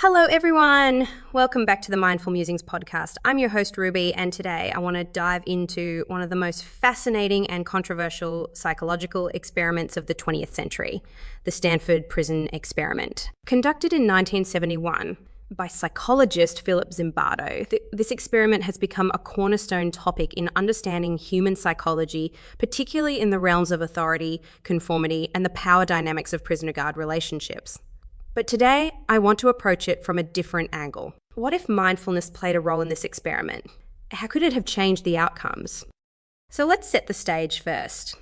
Hello, everyone. Welcome back to the Mindful Musings podcast. I'm your host, Ruby, and today I want to dive into one of the most fascinating and controversial psychological experiments of the 20th century, the Stanford Prison Experiment. Conducted in 1971 by psychologist Philip Zimbardo, this experiment has become a cornerstone topic in understanding human psychology, particularly in the realms of authority, conformity, and the power dynamics of prisoner-guard relationships. But today, I want to approach it from a different angle. What if mindfulness played a role in this experiment? How could it have changed the outcomes? So let's set the stage first.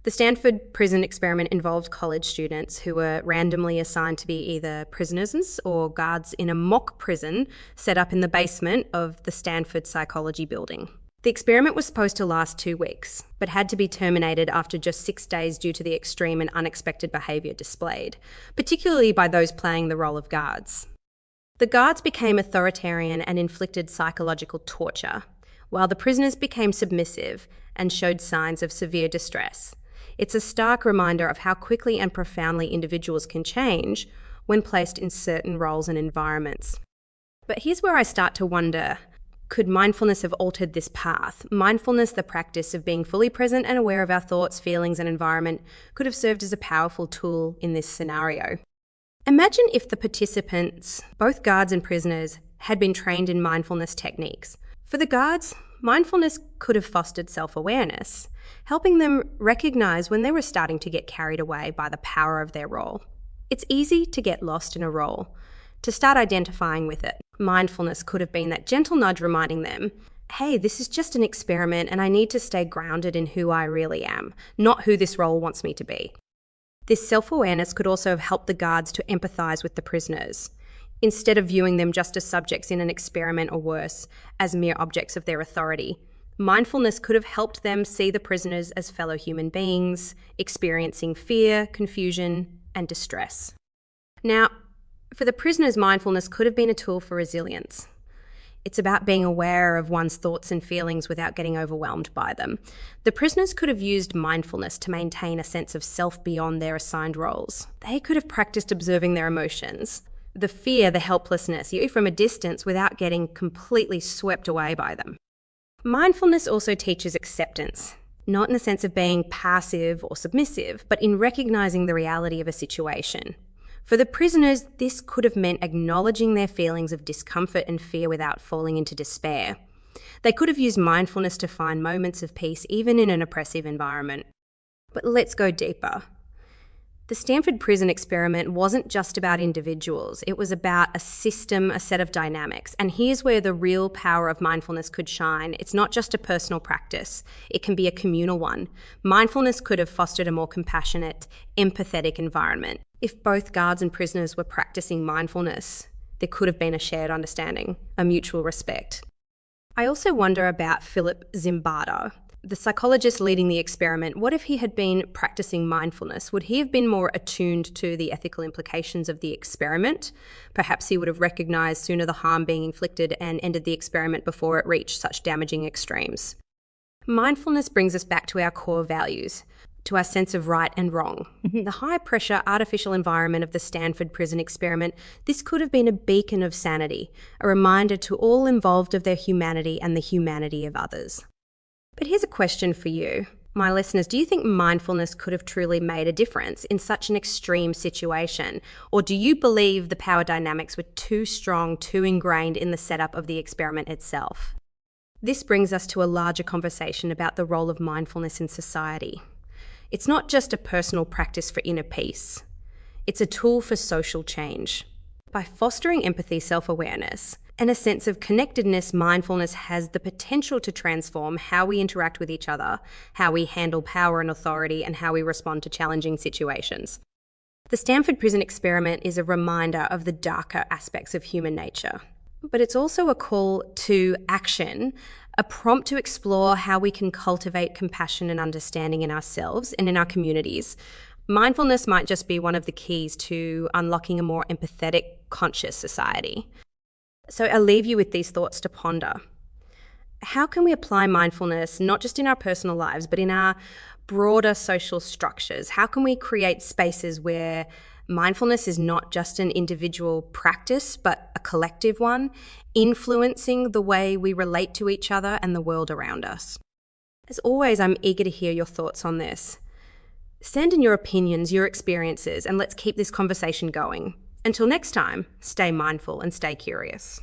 The Stanford Prison Experiment involved college students who were randomly assigned to be either prisoners or guards in a mock prison set up in the basement of the Stanford Psychology building. The experiment was supposed to last 2 weeks, but had to be terminated after just 6 days due to the extreme and unexpected behaviour displayed, particularly by those playing the role of guards. The guards became authoritarian and inflicted psychological torture, while the prisoners became submissive and showed signs of severe distress. It's a stark reminder of how quickly and profoundly individuals can change when placed in certain roles and environments. But here's where I start to wonder, could mindfulness have altered this path? Mindfulness, the practice of being fully present and aware of our thoughts, feelings, and environment, could have served as a powerful tool in this scenario. Imagine if the participants, both guards and prisoners, had been trained in mindfulness techniques. For the guards, mindfulness could have fostered self-awareness, helping them recognize when they were starting to get carried away by the power of their role. It's easy to get lost in a role, to start identifying with it. Mindfulness could have been that gentle nudge reminding them, hey, this is just an experiment and I need to stay grounded in who I really am, not who this role wants me to be. This self-awareness could also have helped the guards to empathize with the prisoners, instead of viewing them just as subjects in an experiment or worse, as mere objects of their authority. Mindfulness could have helped them see the prisoners as fellow human beings, experiencing fear, confusion, and distress. Now, for the prisoners, mindfulness could have been a tool for resilience. It's about being aware of one's thoughts and feelings without getting overwhelmed by them. The prisoners could have used mindfulness to maintain a sense of self beyond their assigned roles. They could have practiced observing their emotions, the fear, the helplessness, from a distance without getting completely swept away by them. Mindfulness also teaches acceptance, not in the sense of being passive or submissive, but in recognizing the reality of a situation. For the prisoners, this could have meant acknowledging their feelings of discomfort and fear without falling into despair. They could have used mindfulness to find moments of peace even in an oppressive environment. But let's go deeper. The Stanford Prison Experiment wasn't just about individuals. It was about a system, a set of dynamics. And here's where the real power of mindfulness could shine. It's not just a personal practice. It can be a communal one. Mindfulness could have fostered a more compassionate, empathetic environment. If both guards and prisoners were practicing mindfulness, there could have been a shared understanding, a mutual respect. I also wonder about Philip Zimbardo, the psychologist leading the experiment. What if he had been practicing mindfulness? Would he have been more attuned to the ethical implications of the experiment? Perhaps he would have recognized sooner the harm being inflicted and ended the experiment before it reached such damaging extremes. Mindfulness brings us back to our core values, to our sense of right and wrong. The high-pressure artificial environment of the Stanford Prison Experiment, this could have been a beacon of sanity, a reminder to all involved of their humanity and the humanity of others. But here's a question for you, my listeners. Do you think mindfulness could have truly made a difference in such an extreme situation? Or do you believe the power dynamics were too strong, too ingrained in the setup of the experiment itself? This brings us to a larger conversation about the role of mindfulness in society. It's not just a personal practice for inner peace. It's a tool for social change. By fostering empathy, self-awareness, and a sense of connectedness, mindfulness has the potential to transform how we interact with each other, how we handle power and authority, and how we respond to challenging situations. The Stanford Prison Experiment is a reminder of the darker aspects of human nature, but it's also a call to action, a prompt to explore how we can cultivate compassion and understanding in ourselves and in our communities. Mindfulness might just be one of the keys to unlocking a more empathetic, conscious society. So I'll leave you with these thoughts to ponder. How can we apply mindfulness, not just in our personal lives, but in our broader social structures? How can we create spaces where mindfulness is not just an individual practice, but collective one, influencing the way we relate to each other and the world around us. As always, I'm eager to hear your thoughts on this. Send in your opinions, your experiences, and let's keep this conversation going. Until next time, stay mindful and stay curious.